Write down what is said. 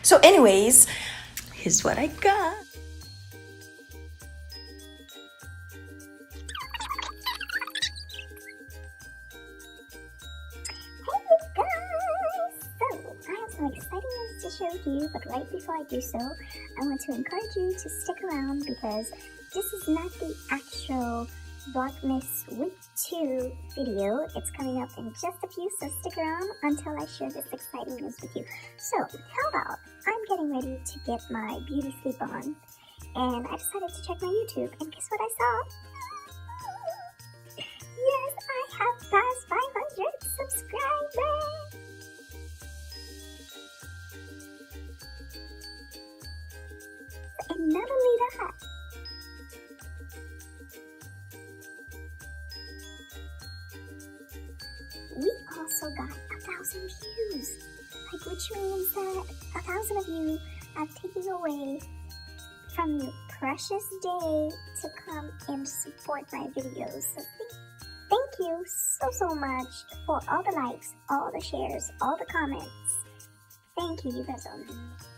So anyways, here's what I got. Some exciting news to share with you, but right before I do so, I want to encourage you to stick around because this is not the actual Vlogmas Week 2 video. It's coming up in just a few, so stick around until I share this exciting news with you. So, how about I'm getting ready to get my beauty sleep on, and I decided to check my YouTube, and guess what I saw? Yes, I have passed 500 subscribers! And not only that, we also got 1,000 views, which means that 1,000 of you are taking away from your precious day to come and support my videos. So thank you so much for all the likes, all the shares, all the comments. Thank you, you guys are amazing.